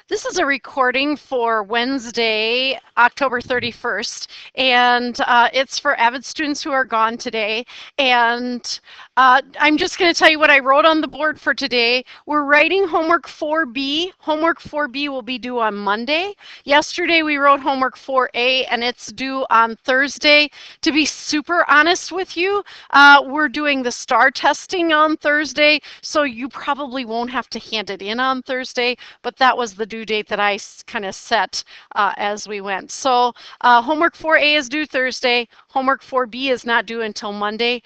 This is a recording for Wednesday, October 31st, and it's for Avid students who are gone today. And I'm just going to tell you what I wrote on the board for today. We're writing homework 4B. Homework 4B will be due on Monday. Yesterday we wrote homework 4A, and it's due on Thursday. To be super honest with you, we're doing the STAR testing on Thursday, so you probably won't have to hand it in on Thursday, but that was the due date that I kind of set as we went. So homework 4A is due Thursday. Homework 4B is not due until Monday.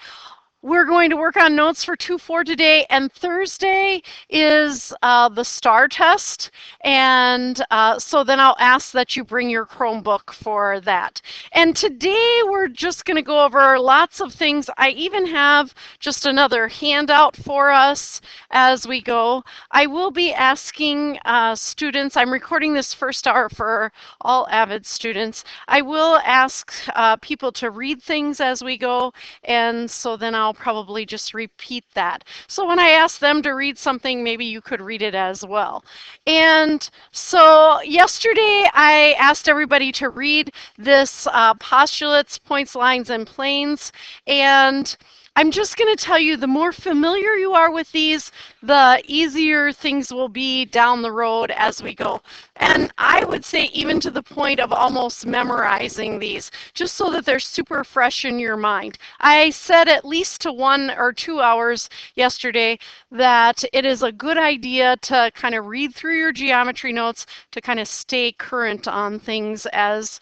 We're going to work on notes for 2-4 today, and Thursday is the STAR test, and so then I'll ask that you bring your Chromebook for that. And today we're just going to go over lots of things. I even have just another handout for us as we go. I will be asking students, I'm recording this first hour for all Avid students. I will ask people to read things as we go, and so then I'll probably just repeat that. So when I ask them to read something, maybe you could read it as well. And so yesterday I asked everybody to read this postulates, points, lines, and planes. And I'm just going to tell you, the more familiar you are with these, the easier things will be down the road as we go. And I would say even to the point of almost memorizing these, just so that they're super fresh in your mind. I said at least to 1 or 2 hours yesterday that it is a good idea to kind of read through your geometry notes to kind of stay current on things as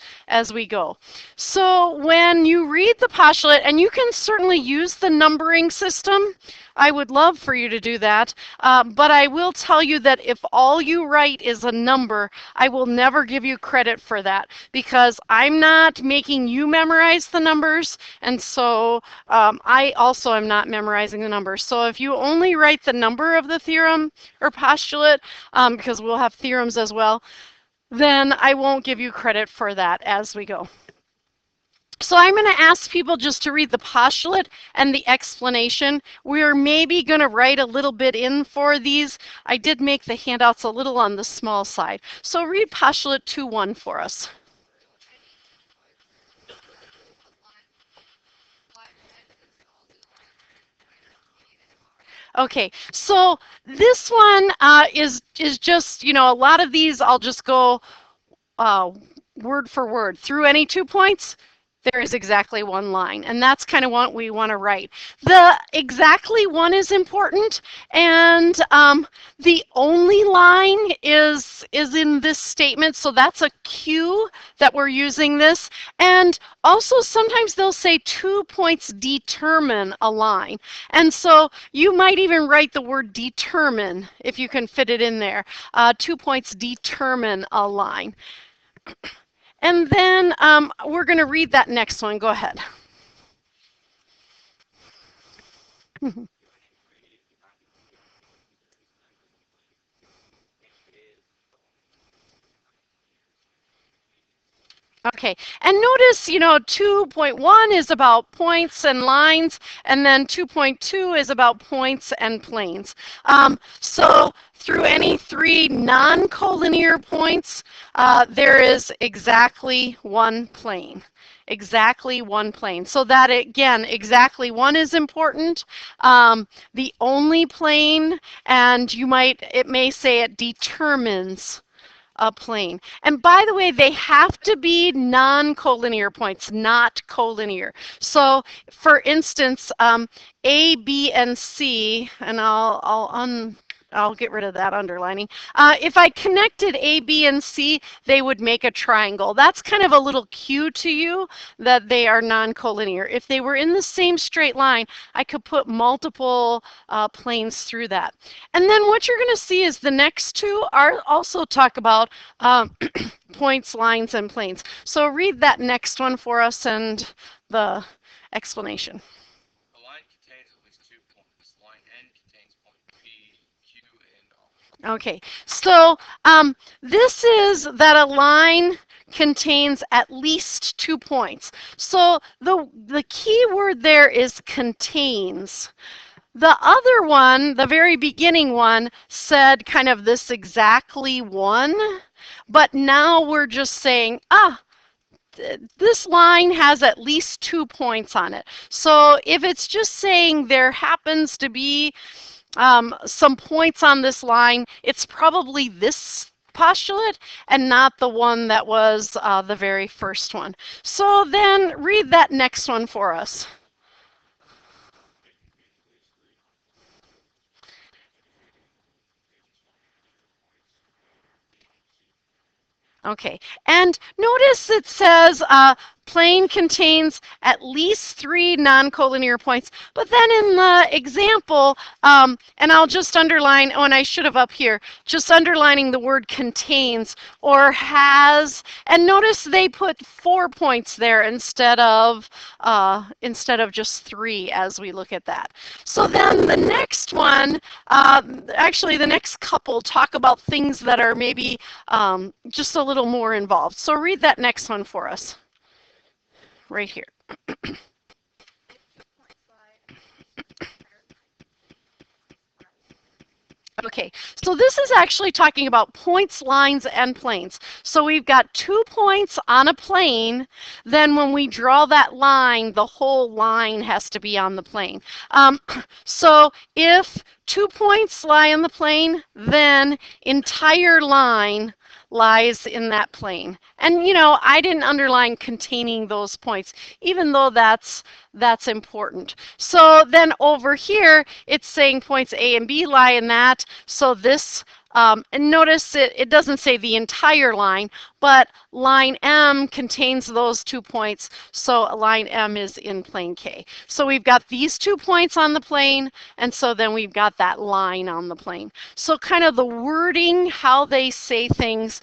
we go. So when you read the postulate, and you can certainly use the numbering system, I would love for you to do that, but I will tell you that if all you write is a number, I will never give you credit for that, because I'm not making you memorize the numbers, and so I also am not memorizing the numbers. So if you only write the number of the theorem or postulate, because we'll have theorems as well, then I won't give you credit for that as we go. So I'm going to ask people just to read the postulate and the explanation. We're maybe going to write a little bit in for these. I did make the handouts a little on the small side. So read postulate 2.1 for us. Okay, so this one is just, you know, a lot of these I'll just go word for word. Through any 2 points, there is exactly one line, and that's kind of what we want to write. The exactly one is important, and the only line is in this statement, so that's a cue that we're using this. And also sometimes they'll say 2 points determine a line, and so you might even write the word determine if you can fit it in there. 2 points determine a line. And then we're going to read that next one. Go ahead. Okay, and notice, you know, 2.1 is about points and lines, and then 2.2 is about points and planes. So through any 3 non-collinear points, there is exactly one plane. Exactly one plane. So that, again, exactly one is important. The only plane, and it may say it determines a plane. And by the way, they have to be non-collinear points, not collinear. So for instance, A, B, and C, and I'll get rid of that underlining. If I connected A, B, and C, they would make a triangle. That's kind of a little cue to you that they are non-collinear. If they were in the same straight line, I could put multiple planes through that. And then what you're going to see is the next two are also talk about points, lines, and planes. So read that next one for us and the explanation. Okay, so this is that a line contains at least 2 points. So the key word there is contains. The other one, the very beginning one, said kind of this exactly one, but now we're just saying, this line has at least 2 points on it. So if it's just saying there happens to be some points on this line, it's probably this postulate and not the one that was the very first one. So then read that next one for us. Okay, and notice it says plane contains at least 3 non-collinear points, but then in the example, and I'll just underline, oh, and I should have up here, just underlining the word contains or has, and notice they put 4 points there instead of just 3 as we look at that. So then the next one, actually the next couple talk about things that are maybe just a little more involved. So read that next one for us, right here. Okay, so this is actually talking about points, lines, and planes. So we've got 2 points on a plane. Then when we draw that line, the whole line has to be on the plane. So if 2 points lie on the plane, then entire line lies in that plane. And I didn't underline containing those points, even though that's important. So then over here, it's saying points A and B lie in that. So this, and notice it doesn't say the entire line, but line M contains those 2 points. So line M is in plane K. So we've got these 2 points on the plane, and so then we've got that line on the plane. So kind of the wording, how they say things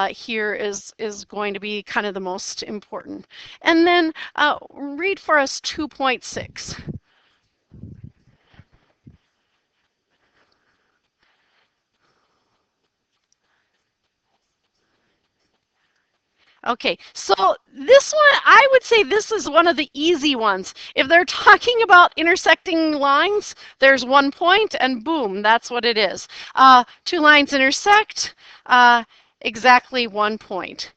here is going to be kind of the most important. And then read for us 2.6. Okay, so this one, I would say this is one of the easy ones. If they're talking about intersecting lines, there's 1 point and boom, that's what it is. 2 lines intersect, exactly 1 point.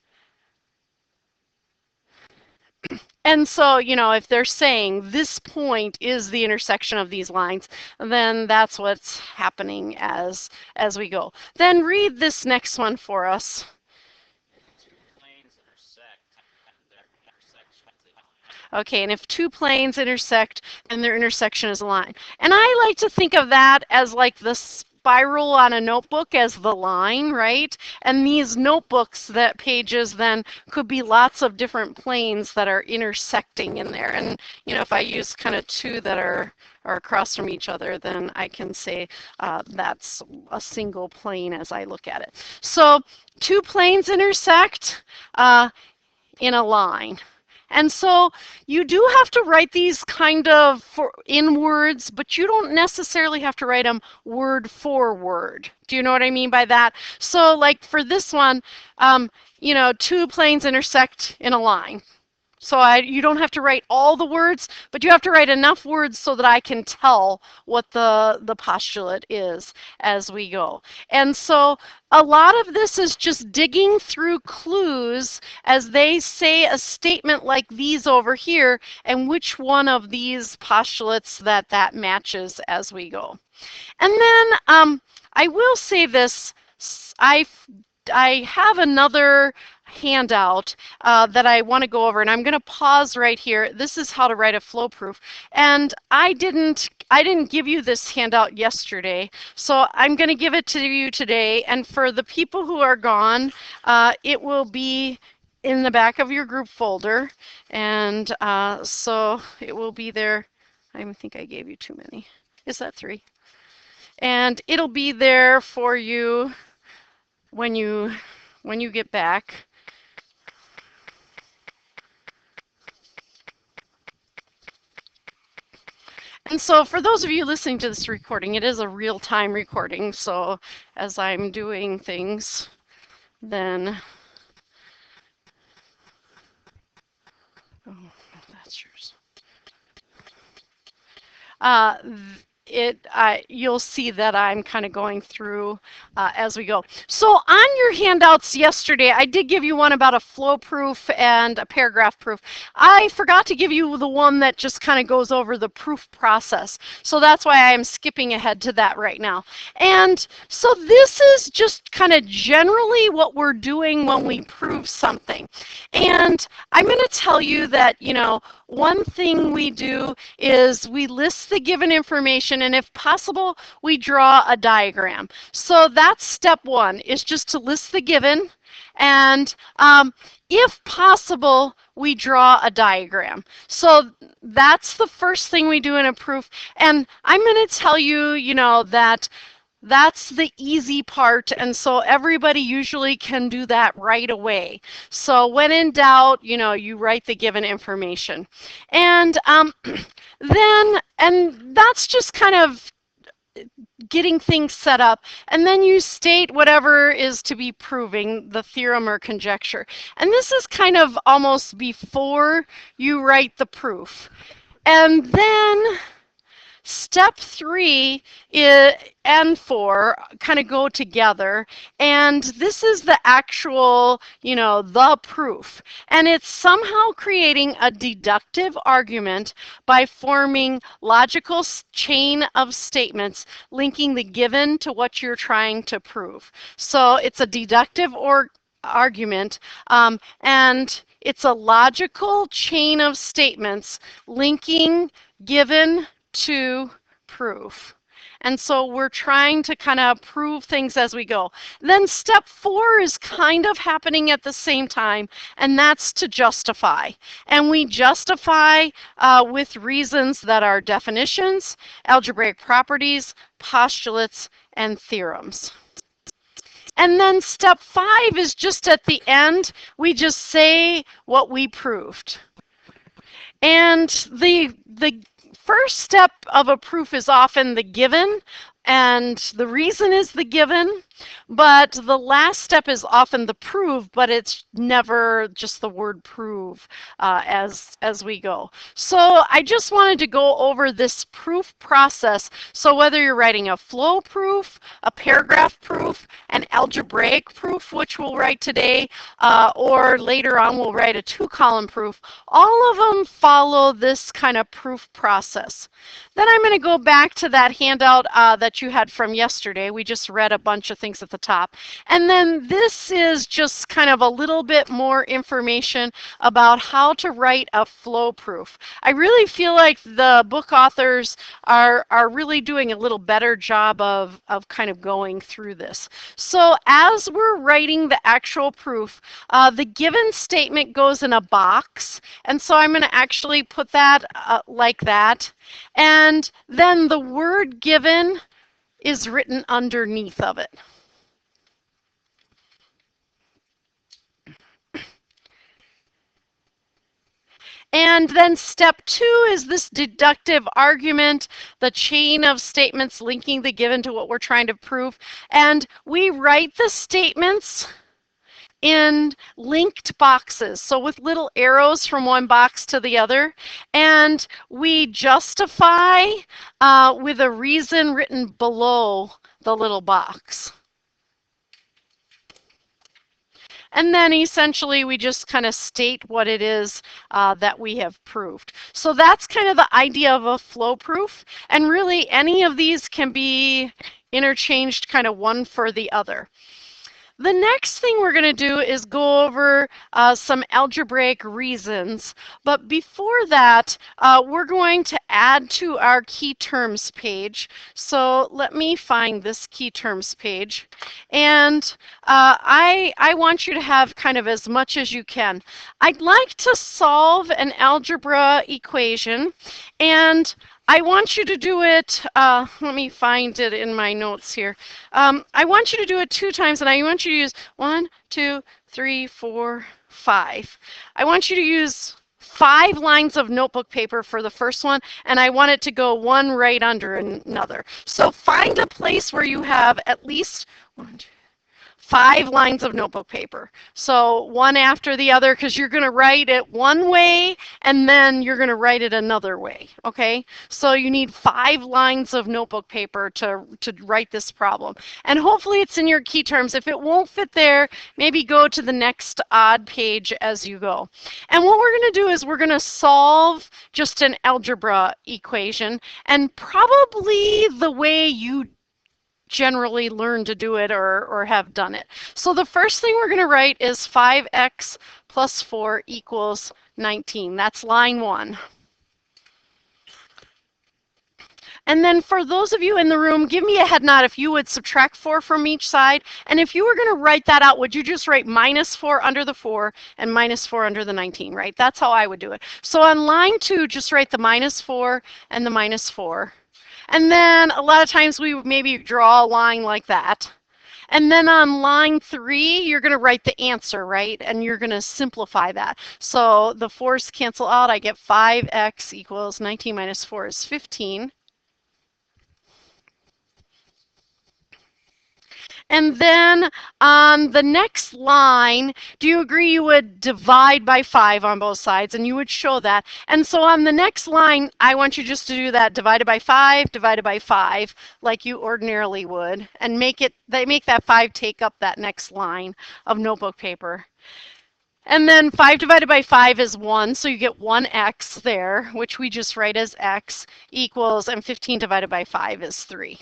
And so, if they're saying this point is the intersection of these lines, then that's what's happening as we go. Then read this next one for us. Okay, and if 2 planes intersect, then their intersection is a line. And I like to think of that as like the spiral on a notebook as the line, right? And these notebooks, that pages then could be lots of different planes that are intersecting in there. And, if I use kind of 2 that are across from each other, then I can say that's a single plane as I look at it. So 2 planes intersect in a line. And so you do have to write these kind of in words, but you don't necessarily have to write them word for word. Do you know what I mean by that? So like for this one, 2 planes intersect in a line. So you don't have to write all the words, but you have to write enough words so that I can tell what the postulate is as we go. And so a lot of this is just digging through clues as they say a statement like these over here, and which one of these postulates that matches as we go. And then I will say this, I have another handout that I want to go over, and I'm going to pause right here. This is how to write a flow proof, and I didn't give you this handout yesterday, so I'm going to give it to you today. And for the people who are gone, it will be in the back of your group folder, and so it will be there. I think I gave you too many. Is that 3? And it'll be there for you when you get back. And so for those of you listening to this recording, it is a real-time recording. So as I'm doing things, then, oh, that's yours. you'll see that I'm kind of going through as we go. So on your handouts yesterday, I did give you one about a flow proof and a paragraph proof. I forgot to give you the one that just kind of goes over the proof process. So that's why I'm skipping ahead to that right now. And so this is just kind of generally what we're doing when we prove something. And I'm going to tell you that, one thing we do is we list the given information, and if possible, we draw a diagram. So that's step one, is just to list the given, and if possible, we draw a diagram. So that's the first thing we do in a proof. And I'm going to tell you, that that's the easy part, and so everybody usually can do that right away. So when in doubt, you write the given information. And and that's just kind of getting things set up, and then you state whatever is to be proving, the theorem or conjecture. And this is kind of almost before you write the proof. And then step 3 and 4 kind of go together, and this is the actual, the proof. And it's somehow creating a deductive argument by forming logical chain of statements linking the given to what you're trying to prove. So it's a deductive argument, and it's a logical chain of statements linking given to proof. And so we're trying to kind of prove things as we go. Then step 4 is kind of happening at the same time, and that's to justify. And we justify with reasons that are definitions, algebraic properties, postulates, and theorems. And then step 5 is just at the end. We just say what we proved. And the first step of a proof is often the given, and the reason is the given, but the last step is often the prove, but it's never just the word prove as we go. So I just wanted to go over this proof process. So whether you're writing a flow proof, a paragraph proof, an algebraic proof, which we'll write today, or later on we'll write a 2-column proof, all of them follow this kind of proof process. Then I'm going to go back to that handout that you had from yesterday. We just read a bunch of things at the top. And then this is just kind of a little bit more information about how to write a flow proof. I really feel like the book authors are really doing a little better job of kind of going through this. So as we're writing the actual proof, the given statement goes in a box. And so I'm going to actually put that like that. And then the word given is written underneath of it. And then step 2 is this deductive argument, the chain of statements linking the given to what we're trying to prove. And we write the statements in linked boxes, so with little arrows from one box to the other, and we justify with a reason written below the little box. And then essentially we just kind of state what it is that we have proved. So that's kind of the idea of a flow proof, and really any of these can be interchanged kind of one for the other. The next thing we're going to do is go over some algebraic reasons, but before that, we're going to add to our key terms page. So let me find this key terms page, and I want you to have kind of as much as you can. I'd like to solve an algebra equation, and I want you to do it, let me find it in my notes here. I want you to do it 2 times, and I want you to use 1, 2, 3, 4, 5. I want you to use 5 lines of notebook paper for the first one, and I want it to go one right under another. So find a place where you have at least 1, 2, 5 lines of notebook paper. So one after the other, because you're going to write it one way and then you're going to write it another way, okay? So you need 5 lines of notebook paper to write this problem. And hopefully it's in your key terms. If it won't fit there, maybe go to the next odd page as you go. And what we're going to do is we're going to solve just an algebra equation, and probably the way you generally learn to do it or have done it. So the first thing we're going to write is 5x plus 4 equals 19. That's line 1. And then for those of you in the room, give me a head nod if you would subtract 4 from each side. And if you were going to write that out, would you just write minus 4 under the 4 and minus 4 under the 19, right? That's how I would do it. So on line 2, just write the minus 4 and the minus 4. And then a lot of times we maybe draw a line like that. And then on line 3, you're going to write the answer, right? And you're going to simplify that. So the 4's cancel out. I get 5x equals 19 minus 4 is 15. And then on the next line, do you agree you would divide by 5 on both sides? And you would show that. And so on the next line, I want you just to do that divided by 5, like you ordinarily would. And make that 5 take up that next line of notebook paper. And then 5 divided by 5 is 1, so you get 1x there, which we just write as x equals, and 15 divided by 5 is 3.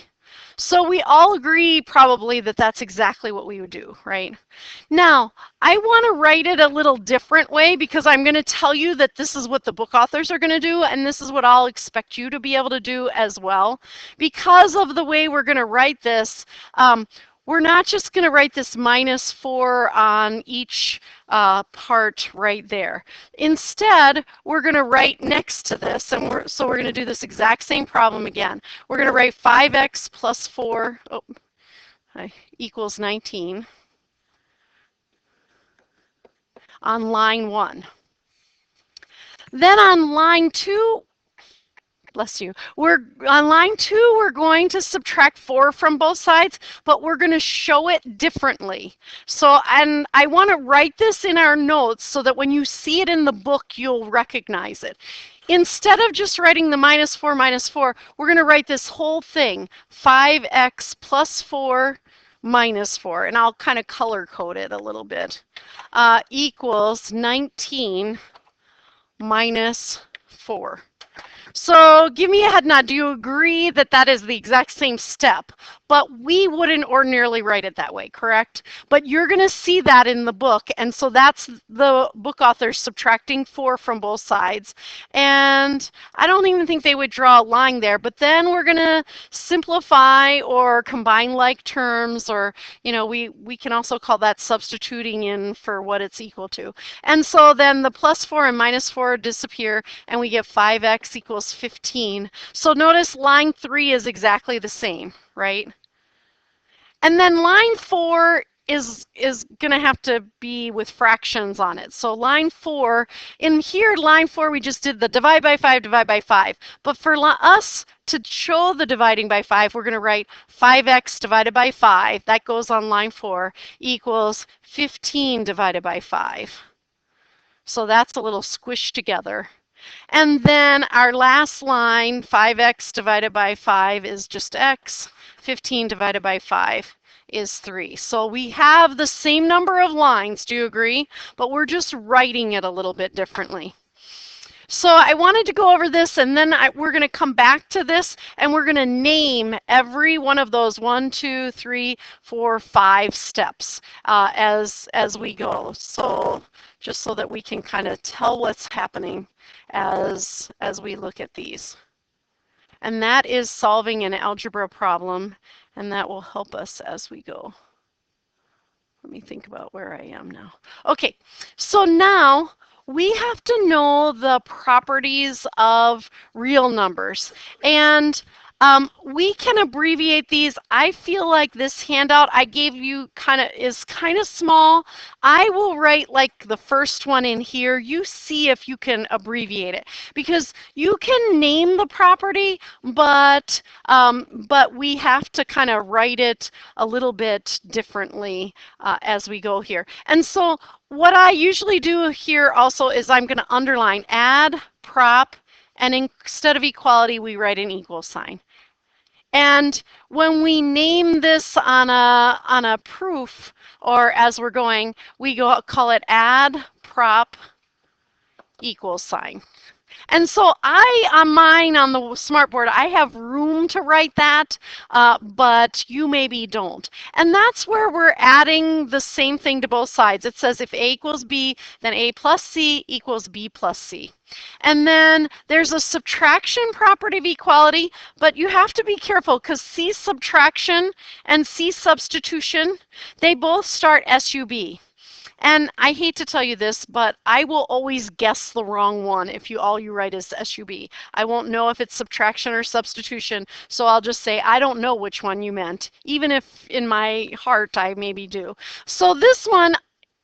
So we all agree probably that that's exactly what we would do, right? Now, I want to write it a little different way because I'm going to tell you that this is what the book authors are going to do, and this is what I'll expect you to be able to do as well. Because of the way we're going to write this, we're not just going to write this minus 4 on each part right there. Instead, we're going to write next to this, and so we're going to do this exact same problem again. We're going to write 5x plus 4 equals 19 on line 1. Then on line 2, bless you. On line 2, we're going to subtract 4 from both sides, but we're going to show it differently. So, and I want to write this in our notes so that when you see it in the book, you'll recognize it. Instead of just writing the minus 4, we're going to write this whole thing, 5x plus 4 minus 4, and I'll kind of color code it a little bit, equals 19 minus 4. So give me a head nod. Do you agree that that is the exact same step? But we wouldn't ordinarily write it that way, correct? But you're going to see that in the book. And so that's the book author subtracting 4 from both sides. And I don't even think they would draw a line there. But then we're going to simplify or combine like terms, or, you know, we can also call that substituting in for what it's equal to. And so then the plus 4 and minus 4 disappear, and we get 5x equals 15. So notice line 3 is exactly the same, right? And then line 4 is going to have to be with fractions on it. So line 4, in here, line 4, we just did the divide by 5, divide by 5. But for us to show the dividing by 5, we're going to write 5x divided by 5, that goes on line 4, equals 15 divided by 5. So that's a little squished together. And then our last line, 5x divided by 5 is just x. 15 divided by 5 is 3. So we have the same number of lines, do you agree? But we're just writing it a little bit differently. So I wanted to go over this, and then we're going to come back to this, and we're going to name every one of those 1, 2, 3, 4, 5 steps as we go. So just so that we can kind of tell what's happening as we look at these. And that is solving an algebra problem, and that will help us as we go. Let me think about where I am now. Okay, so now we have to know the properties of real numbers. And We can abbreviate these. I feel like this handout I gave you is kind of small. I will write like the first one in here. You see if you can abbreviate it, because you can name the property, but we have to kind of write it a little bit differently as we go here. And so what I usually do here also is I'm going to underline add prop, and instead of equality, we write an equal sign. And when we name this on a proof, or as we're going, we call it add prop equal sign. And so on mine, on the smartboard, I have room to write that, but you maybe don't. And that's where we're adding the same thing to both sides. It says if A equals B, then A plus C equals B plus C. And then there's a subtraction property of equality, but you have to be careful because C subtraction and C substitution, they both start SUB. And I hate to tell you this, but I will always guess the wrong one if all you write is SUB. I won't know if it's subtraction or substitution, so I'll just say I don't know which one you meant, even if in my heart I maybe do. So this one,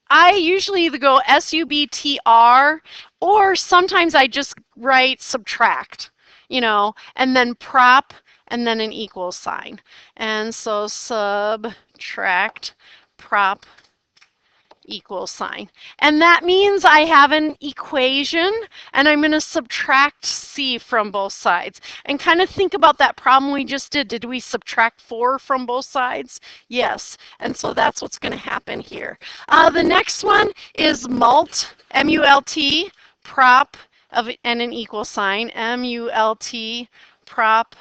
I usually either go SUBTR, or sometimes I just write subtract, and then prop, and then an equal sign. And so subtract prop equal sign. And that means I have an equation, and I'm going to subtract C from both sides. And kind of think about that problem we just did. Did we subtract 4 from both sides? Yes. And so that's what's going to happen here. The next one is mult, M-U-L-T, prop, and an equal sign, M-U-L-T, prop,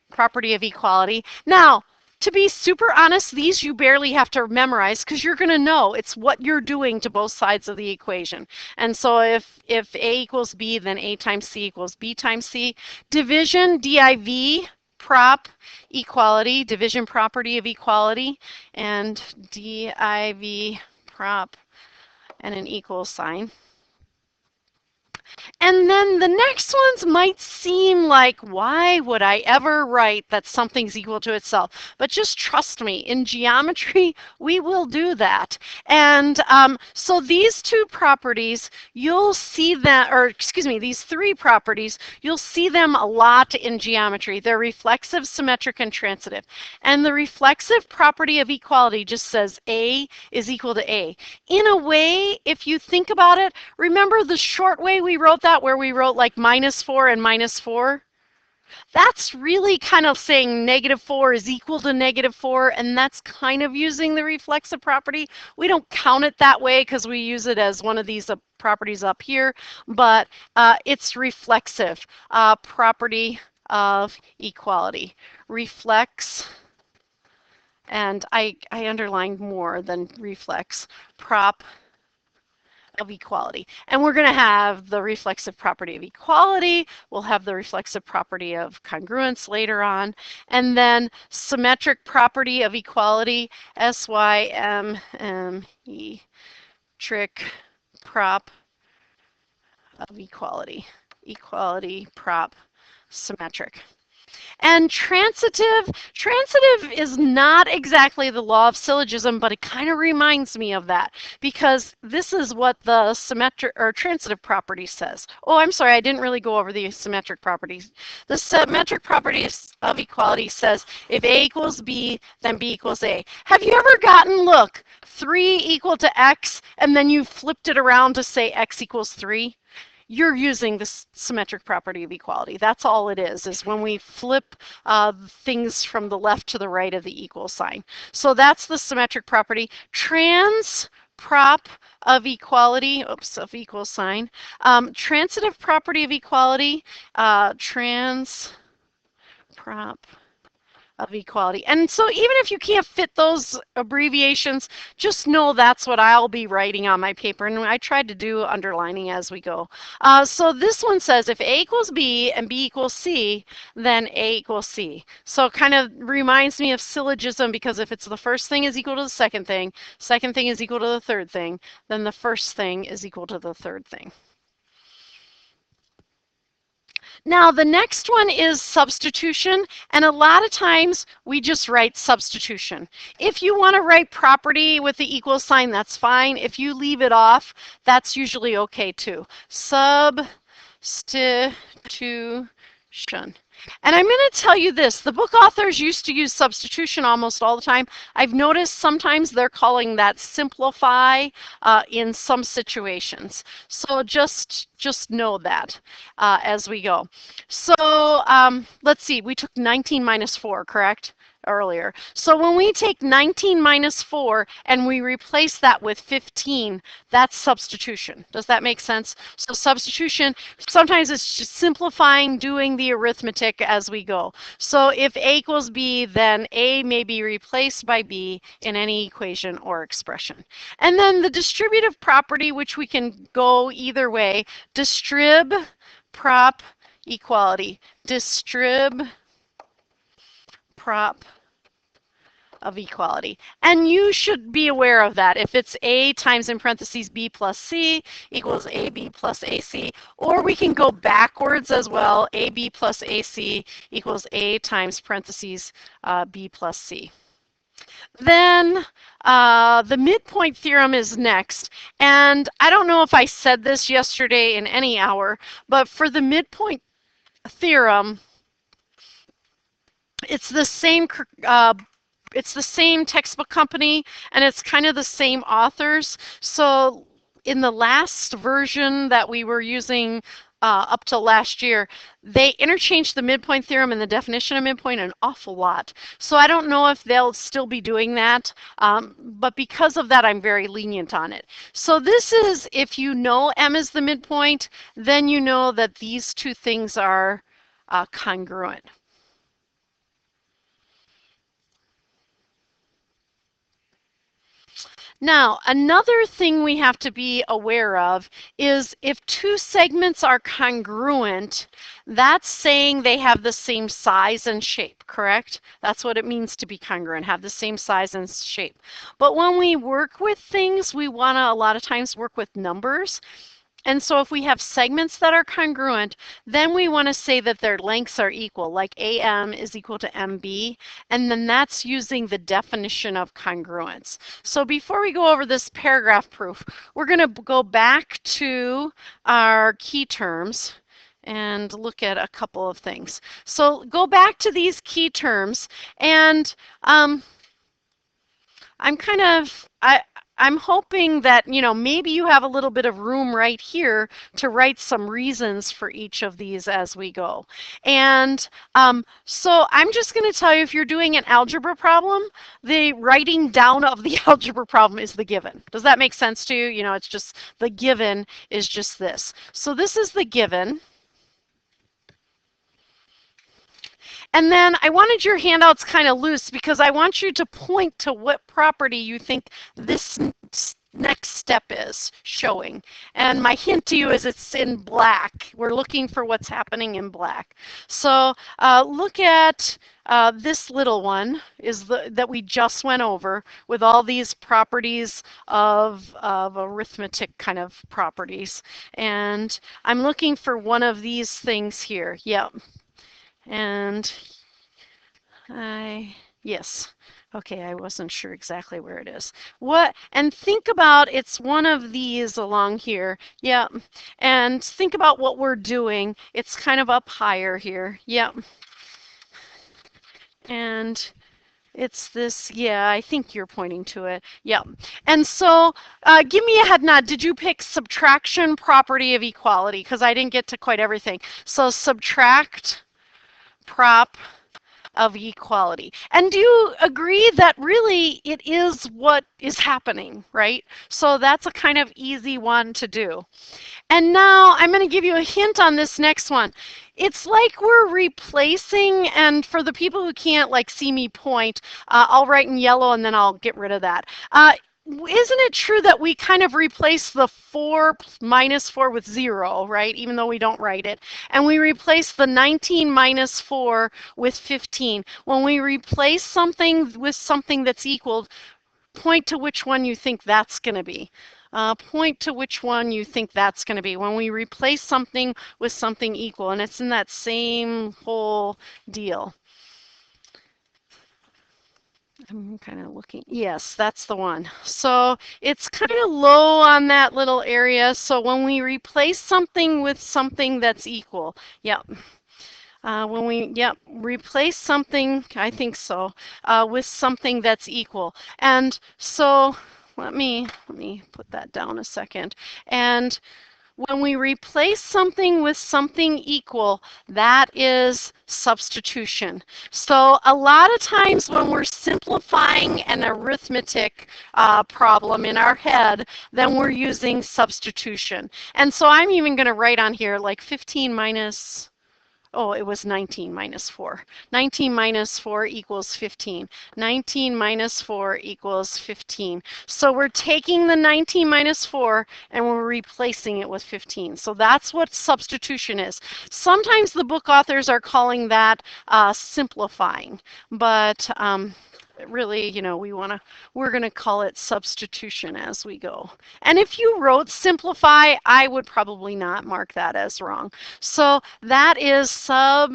property of equality. Now, to be super honest, these you barely have to memorize because you're going to know it's what you're doing to both sides of the equation. And so if A equals B, then A times C equals B times C. Division, DIV, prop, equality, division property of equality, and DIV, prop, and an equal sign. And then the next ones might seem like, why would I ever write that something's equal to itself? But just trust me, in geometry, we will do that. And so these two properties, you'll see that, or excuse me, these three properties, you'll see them a lot in geometry. They're reflexive, symmetric, and transitive. And the reflexive property of equality just says A is equal to A. In a way, if you think about it, remember the short way we wrote that, where we wrote like -4 and -4? That's really kind of saying -4 is equal to -4, and that's kind of using the reflexive property. We don't count it that way because we use it as one of these properties up here, but it's reflexive property of equality. Reflex, and I underlined more than reflex, prop of equality. And we're going to have the reflexive property of equality. We'll have the reflexive property of congruence later on. And then symmetric property of equality, SYMME, trick prop of equality. Equality, prop, symmetric. And transitive is not exactly the law of syllogism, but it kind of reminds me of that because this is what the symmetric or transitive property says. Oh, I'm sorry, I didn't really go over the symmetric properties. The symmetric property of equality says if A equals B, then B equals A. Have you ever gotten, look, 3 equal to X, and then you flipped it around to say X equals 3? You're using the symmetric property of equality. That's all it is when we flip things from the left to the right of the equal sign. So that's the symmetric property. Trans prop of equality, oops, of equal sign. Transitive property of equality, trans prop of equality. And so even if you can't fit those abbreviations, just know that's what I'll be writing on my paper. And I tried to do underlining as we go. So this one says if A equals B and B equals C, then A equals C. So it kind of reminds me of syllogism because if it's the first thing is equal to the second thing is equal to the third thing, then the first thing is equal to the third thing. Now, the next one is substitution, and a lot of times we just write substitution. If you want to write property with the equal sign, that's fine. If you leave it off, that's usually okay too. Substitution. And I'm going to tell you this, the book authors used to use substitution almost all the time. I've noticed sometimes they're calling that simplify in some situations. So just know that as we go. So let's see, we took 19 minus 4, correct? Earlier. So when we take 19 minus 4 and we replace that with 15, that's substitution. Does that make sense? So substitution, sometimes it's just simplifying, doing the arithmetic as we go. So if A equals B, then A may be replaced by B in any equation or expression. And then the distributive property, which we can go either way, distrib prop equality. Distrib prop of equality. And you should be aware of that. If it's A times in parentheses B plus C equals AB plus AC, or we can go backwards as well. AB plus AC equals A times parentheses B plus C. Then the midpoint theorem is next. And I don't know if I said this yesterday in any hour, but for the midpoint theorem, it's the same textbook company, and it's kind of the same authors. So in the last version that we were using up to last year, they interchanged the midpoint theorem and the definition of midpoint an awful lot. So I don't know if they'll still be doing that, but because of that, I'm very lenient on it. So this is, if you know M is the midpoint, then you know that these two things are congruent. Now, another thing we have to be aware of is if two segments are congruent, that's saying they have the same size and shape, correct? That's what it means to be congruent, have the same size and shape. But when we work with things, we want to a lot of times work with numbers. And so if we have segments that are congruent, then we want to say that their lengths are equal, like AM is equal to MB, and then that's using the definition of congruence. So before we go over this paragraph proof, we're going to go back to our key terms and look at a couple of things. So go back to these key terms, and I'm hoping that, maybe you have a little bit of room right here to write some reasons for each of these as we go. And so I'm just going to tell you, if you're doing an algebra problem, the writing down of the algebra problem is the given. Does that make sense to you? It's just the given is just this. So this is the given. And then I wanted your handouts kind of loose because I want you to point to what property you think this next step is showing. And my hint to you is it's in black. We're looking for what's happening in black. So look at this little one that we just went over with all these properties of arithmetic kind of properties. And I'm looking for one of these things here. Yep. And yes. Okay, I wasn't sure exactly where it is. And think about, it's one of these along here. Yeah. And think about what we're doing. It's kind of up higher here. Yep. And it's this, yeah, I think you're pointing to it. Yep. And so give me a head nod. Did you pick subtraction property of equality? Because I didn't get to quite everything. So subtract prop of equality. And do you agree that really it is what is happening, right? So that's a kind of easy one to do. And now I'm going to give you a hint on this next one. It's like we're replacing, and for the people who can't see me point, I'll write in yellow and then I'll get rid of that. Isn't it true that we kind of replace the 4 minus 4 with 0, right? Even though we don't write it. And we replace the 19 minus 4 with 15. When we replace something with something that's equal, point to which one you think that's going to be. Point to which one you think that's going to be when we replace something with something equal, and it's in that same whole deal. I'm kind of looking. Yes, that's the one. So it's kind of low on that little area. So when we replace something with something that's equal, yep. When we, yep, replace something, I think so, with something that's equal. And so let me put that down a second. And when we replace something with something equal, that is substitution. So a lot of times when we're simplifying an arithmetic problem in our head, then we're using substitution. And so I'm even going to write on here like 15 minus, oh, it was 19 minus 4. 19 minus 4 equals 15. 19 minus 4 equals 15. So we're taking the 19 minus 4 and we're replacing it with 15. So that's what substitution is. Sometimes the book authors are calling that simplifying, but really, you know, we're going to call it substitution as we go. And if you wrote simplify, I would probably not mark that as wrong. So that is substitution.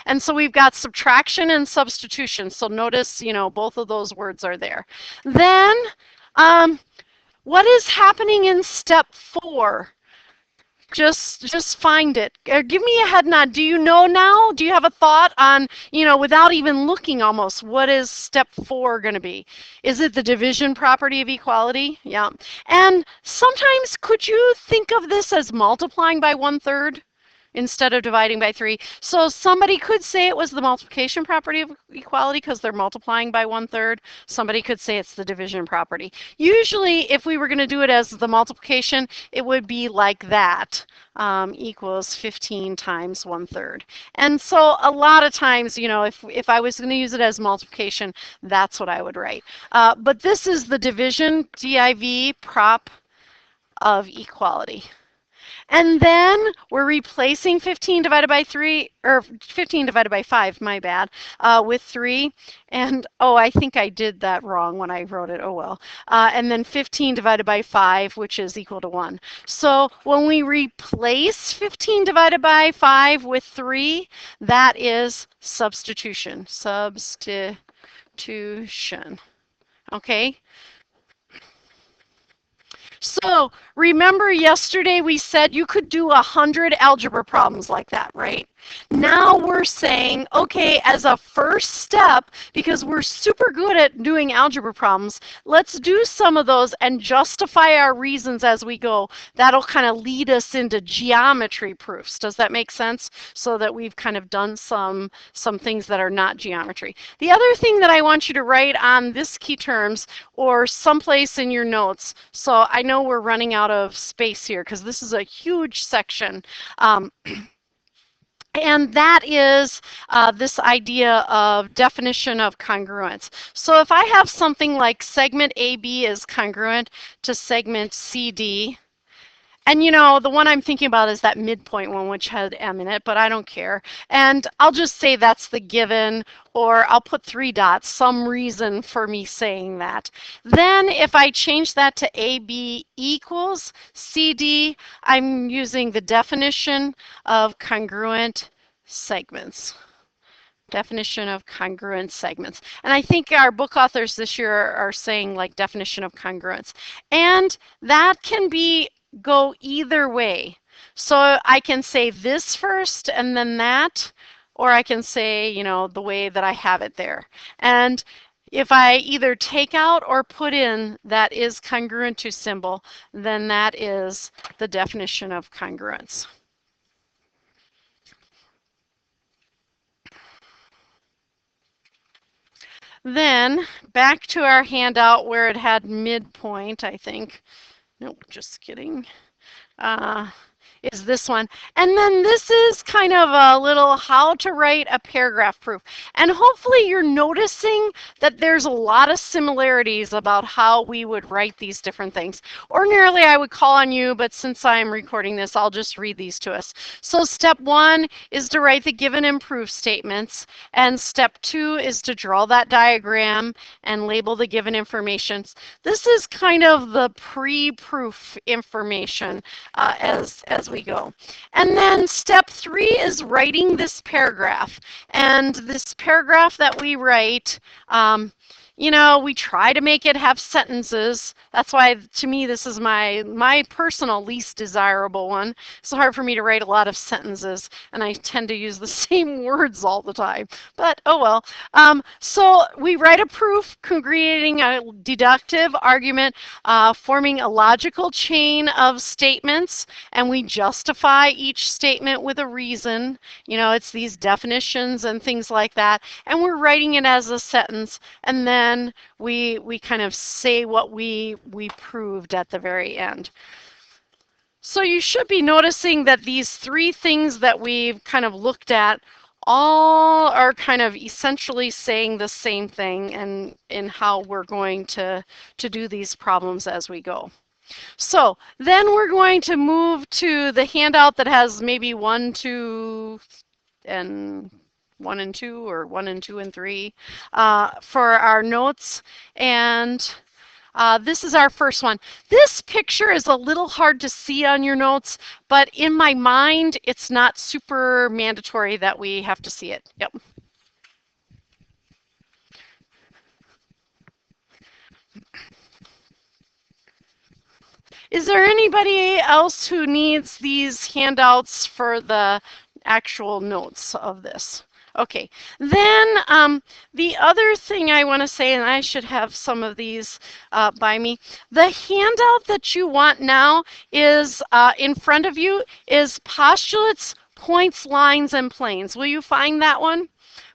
And so we've got subtraction and substitution. So notice, you know, both of those words are there. Then, what is happening in step 4? Just find it. Give me a head nod. Do you know now? Do you have a thought on, you know, without even looking almost, what is step 4 going to be? Is it the division property of equality? Yeah. And sometimes could you think of this as multiplying by 1/3? Instead of dividing by 3. So somebody could say it was the multiplication property of equality because they're multiplying by 1/3. Somebody could say it's the division property. Usually, if we were going to do it as the multiplication, it would be like that, equals 15 times 1/3. And so a lot of times, you know, if I was going to use it as multiplication, that's what I would write. But this is the division, div, prop of equality. And then we're replacing 15 divided by 3, or 15 divided by 5, my bad, with 3. And, oh, I think I did that wrong when I wrote it. Oh, well. And then 15 divided by 5, which is equal to 1. So when we replace 15 divided by 5 with 3, that is substitution. Substitution. Okay? So remember yesterday we said you could do 100 algebra problems like that, right? Now we're saying, okay, as a first step, because we're super good at doing algebra problems, let's do some of those and justify our reasons as we go. That'll kind of lead us into geometry proofs. Does that make sense? So that we've kind of done some things that are not geometry. The other thing that I want you to write on this key terms or someplace in your notes, so I know we're running out of space here because this is a huge section. And that is this idea of definition of congruence. So if I have something like segment AB is congruent to segment CD, and you know, the one I'm thinking about is that midpoint one, which had M in it, but I don't care. And I'll just say that's the given, or I'll put 3 dots, some reason for me saying that. Then if I change that to AB equals CD, I'm using the definition of congruent segments. Definition of congruent segments. And I think our book authors this year are saying like definition of congruence. And that can go either way. So I can say this first and then that, or I can say, you know, the way that I have it there. And if I either take out or put in that is congruent to symbol, then that is the definition of congruence. Then back to our handout where it had midpoint, I think. Nope, just kidding. is this one. And then this is kind of a little how to write a paragraph proof. And hopefully you're noticing that there's a lot of similarities about how we would write these different things. Ordinarily, I would call on you, but since I'm recording this, I'll just read these to us. So step 1 is to write the given and proof statements. And step 2 is to draw that diagram and label the given information. This is kind of the pre-proof information as we go. And then step 3 is writing this paragraph. And this paragraph that we write, you know, we try to make it have sentences. That's why, to me, this is my personal least desirable one. It's hard for me to write a lot of sentences, and I tend to use the same words all the time. But, oh well. So we write a proof, creating a deductive argument, forming a logical chain of statements, and we justify each statement with a reason. You know, it's these definitions and things like that. And we're writing it as a sentence, and then we kind of say what we proved at the very end. So you should be noticing that these 3 things that we've kind of looked at all are kind of essentially saying the same thing and in how we're going to do these problems as we go. So then we're going to move to the handout that has maybe 1, 2, and 1 and 2 or 1 and 2 and 3 for our notes. And this is our first one. This picture is a little hard to see on your notes, but in my mind, it's not super mandatory that we have to see it. Yep. Is there anybody else who needs these handouts for the actual notes of this? Okay, then the other thing I want to say, and I should have some of these by me, the handout that you want now is in front of you is postulates, points, lines, and planes. Will you find that one?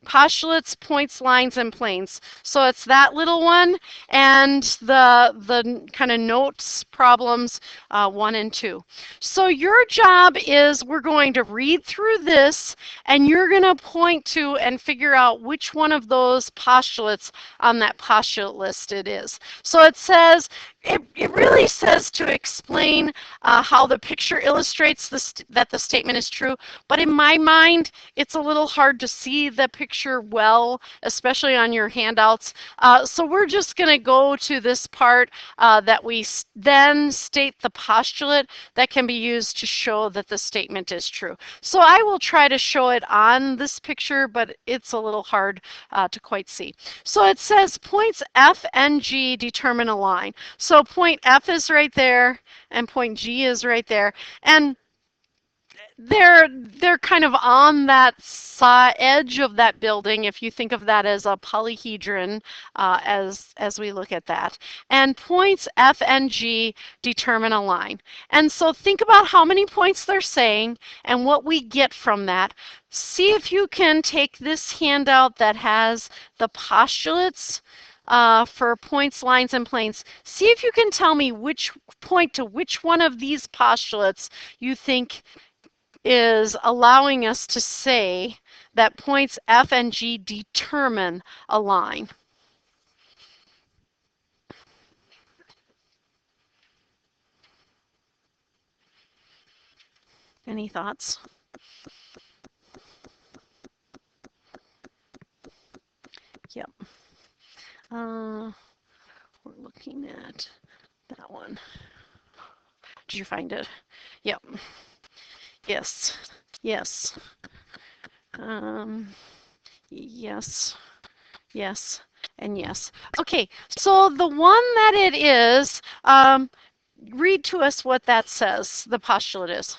Postulates, points, lines, and planes. So it's that little one and the kind of notes problems 1 and 2. So your job is we're going to read through this and you're going to point to and figure out which one of those postulates on that postulate list it is. So it says, it really says to explain how the picture illustrates that the statement is true, but in my mind, it's a little hard to see the picture well, especially on your handouts. So we're just going to go to this part that we then state the postulate that can be used to show that the statement is true. So I will try to show it on this picture, but it's a little hard to quite see. So it says points F and G determine a line. So point F is right there and point G is right there. And they're kind of on that edge of that building, if you think of that as a polyhedron as we look at that. And points F and G determine a line. And so think about how many points they're saying and what we get from that. See if you can take this handout that has the postulates for points, lines, and planes. See if you can tell me which point to which one of these postulates you think is allowing us to say that points F and G determine a line. Any thoughts? Yep. We're looking at that one. Did you find it? Yep. Yes. Yes. Yes. Yes. And yes. Okay. So the one that it is, read to us what that says, the postulate is.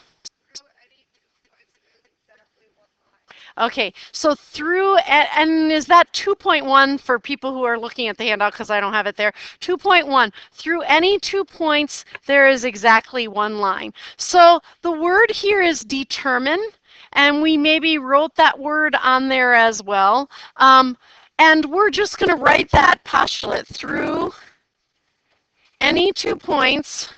Okay, so through, and is that 2.1 for people who are looking at the handout because I don't have it there? 2.1, through any 2 points, there is exactly 1 line. So the word here is determine, and we maybe wrote that word on there as well. And we're just going to write that postulate through any 2 points.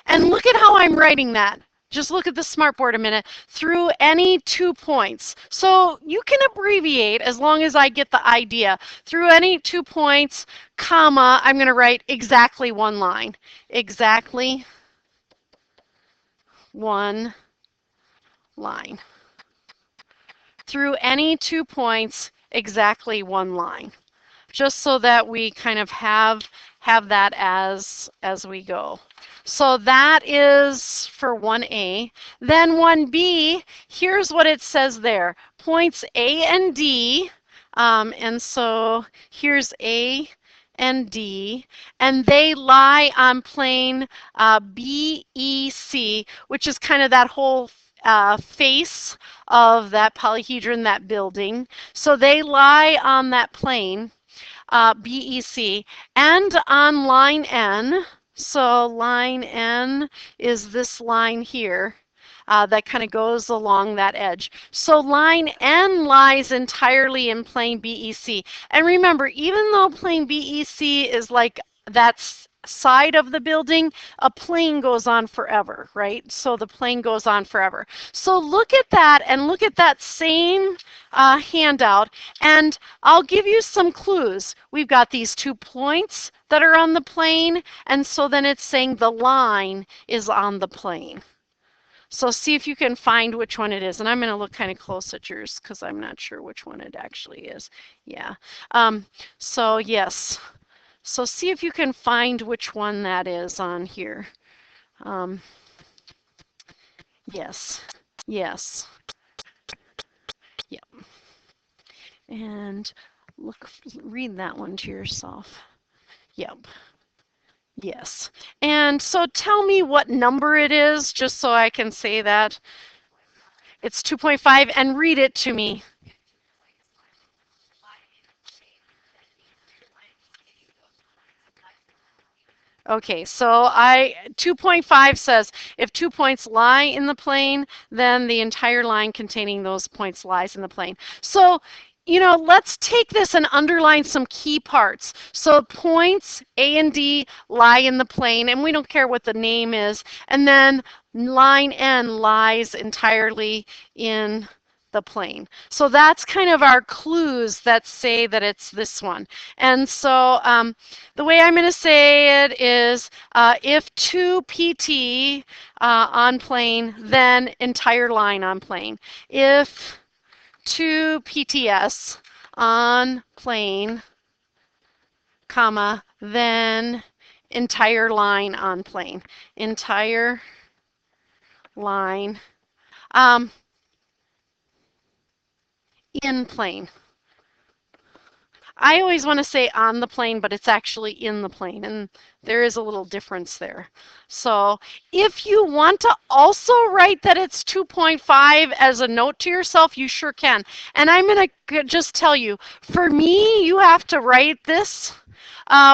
And look at how I'm writing that. just look at the smartboard a minute, through any 2 points. So you can abbreviate as long as I get the idea. Through any 2 points, comma, I'm going to write exactly one line. Exactly one line. Through any 2 points, exactly one line. Just so that we kind of have that as we go. So that is for 1A. Then 1B, here's what it says there. Points A and D, and so here's A and D, and they lie on plane BEC, which is kind of that whole face of that polyhedron, that building. So they lie on that plane, BEC, and on line N. So line N is this line here that kind of goes along that edge. So line N lies entirely in plane BEC. And remember, even though plane BEC is like that's side of the building, a plane goes on forever, right? So the plane goes on forever. So look at that and look at that same handout, and I'll give you some clues. We've got these 2 points that are on the plane, and so then it's saying the line is on the plane. So see if you can find which one it is. And I'm going to look kind of close at yours because I'm not sure which one it actually is. Yeah. So yes. So see if you can find which one that is on here. Yes. Yes. Yep. And read that one to yourself. Yep. Yes. And so tell me what number it is, just so I can say that. It's 2.5, and read it to me. Okay, so 2.5 says if 2 points lie in the plane, then the entire line containing those points lies in the plane. So, you know, let's take this and underline some key parts. So points A and D lie in the plane, and we don't care what the name is. And then line N lies entirely in the plane. So that's kind of our clues that say that it's this one. And so the way I'm going to say it is if 2 PT on plane, then entire line on plane. If 2 PTS on plane, comma, then entire line on plane. Entire line in plane. I always want to say on the plane, but it's actually in the plane, and there is a little difference there. So if you want to also write that it's 2.5 as a note to yourself, you sure can. And I'm going to just tell you, for me, you have to write this.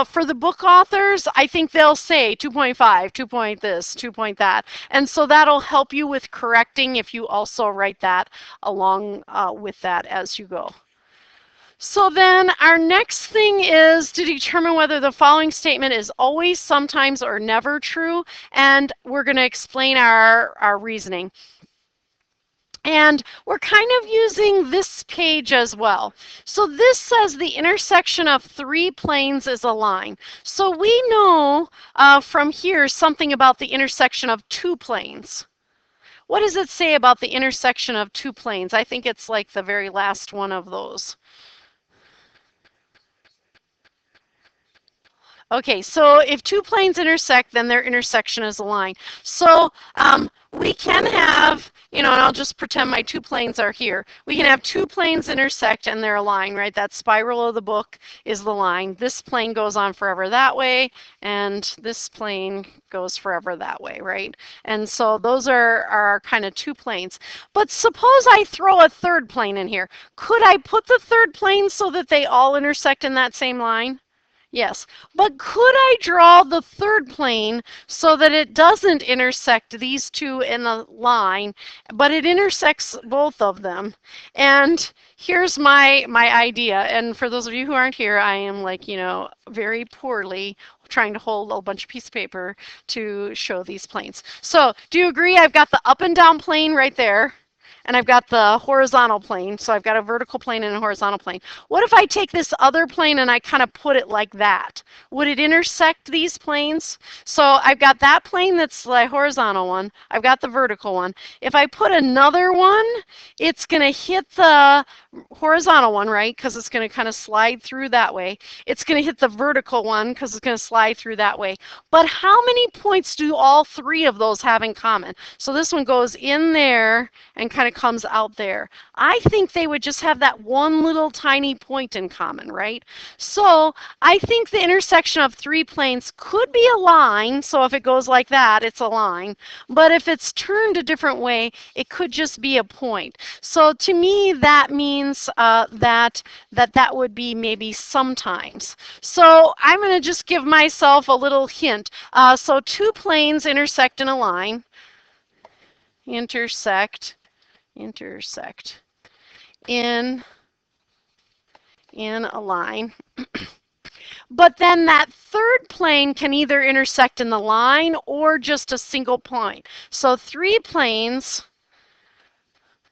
For the book authors, I think they'll say 2.5, 2 point this, 2 point that. And so that'll help you with correcting if you also write that along with that as you go. So then our next thing is to determine whether the following statement is always, sometimes, or never true. And we're going to explain our reasoning. And we're kind of using this page as well. So this says the intersection of 3 planes is a line. So we know from here something about the intersection of 2 planes. What does it say about the intersection of 2 planes? I think it's like the very last one of those. Okay, so if 2 planes intersect, then their intersection is a line. So we can have, you know, and I'll just pretend my 2 planes are here. We can have 2 planes intersect and they're a line, right? That spiral of the book is the line. This plane goes on forever that way, and this plane goes forever that way, right? And so those are our kind of 2 planes. But suppose I throw a 3rd plane in here. Could I put the 3rd plane so that they all intersect in that same line? Yes, but could I draw the third plane so that it doesn't intersect these two in a line, but it intersects both of them? And here's my idea. And for those of you who aren't here, I am like, very poorly trying to hold a bunch of piece of paper to show these planes. So do you agree I've got the up and down plane right there? And I've got the horizontal plane, so I've got a vertical plane and a horizontal plane. What if I take this other plane and I kind of put it like that? Would it intersect these planes? So I've got that plane that's the horizontal one. I've got the vertical one. If I put another one, it's going to hit the horizontal one, right? Because it's going to kind of slide through that way. It's going to hit the vertical one because it's going to slide through that way. But how many points do all three of those have in common? So this one goes in there and kind of comes out there. I think they would just have that one little tiny point in common, right? So I think the intersection of three planes could be a line. So if it goes like that, it's a line. But if it's turned a different way, it could just be a point. So to me, that means that would be maybe sometimes. So I'm going to just give myself a little hint. So two planes intersect in a line. Intersect in a line. But then that third plane can either intersect in the line or just a single point. So three planes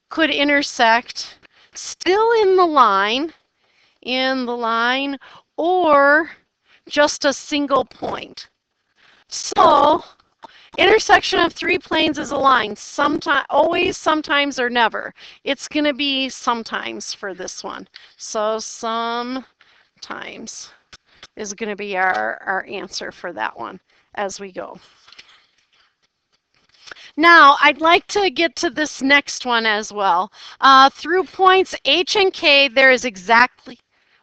could intersect still in the line, or just a single point. So intersection of three planes is a line. Sometimes, always, sometimes, or never. It's going to be sometimes for this one. So sometimes is going to be our answer for that one as we go. Now, I'd like to get to this next one as well. Through points H and K, there is exactly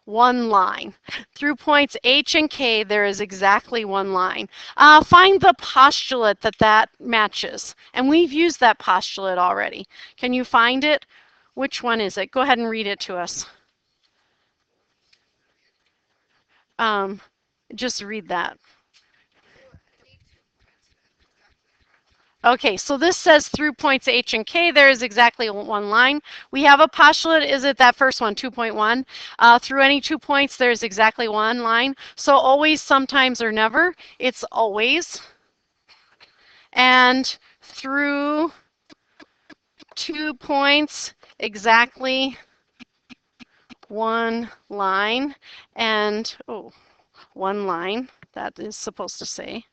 one line. Through points H and K, there is exactly one line. Find the postulate that matches. And we've used that postulate already. Can you find it? Which one is it? Go ahead and read it to us. Just read that. Okay, so this says through points H and K, there is exactly one line. We have a postulate. Is it that first one, 2.1? Through any 2 points, there's exactly one line. So always, sometimes, or never, it's always. And through 2 points, exactly one line. And, one line, that is supposed to say.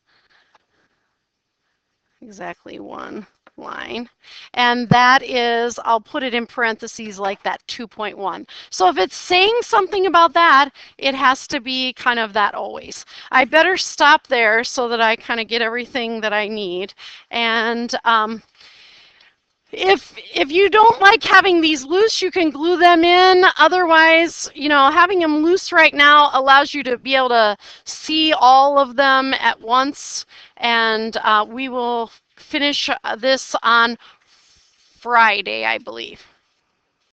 Exactly one line. And that is, I'll put it in parentheses like that, 2.1. So if it's saying something about that, it has to be kind of that always. I better stop there so that I kind of get everything that I need. And if you don't like having these loose, you can glue them in. Otherwise, having them loose right now allows you to be able to see all of them at once. And we will finish this on Friday, I believe.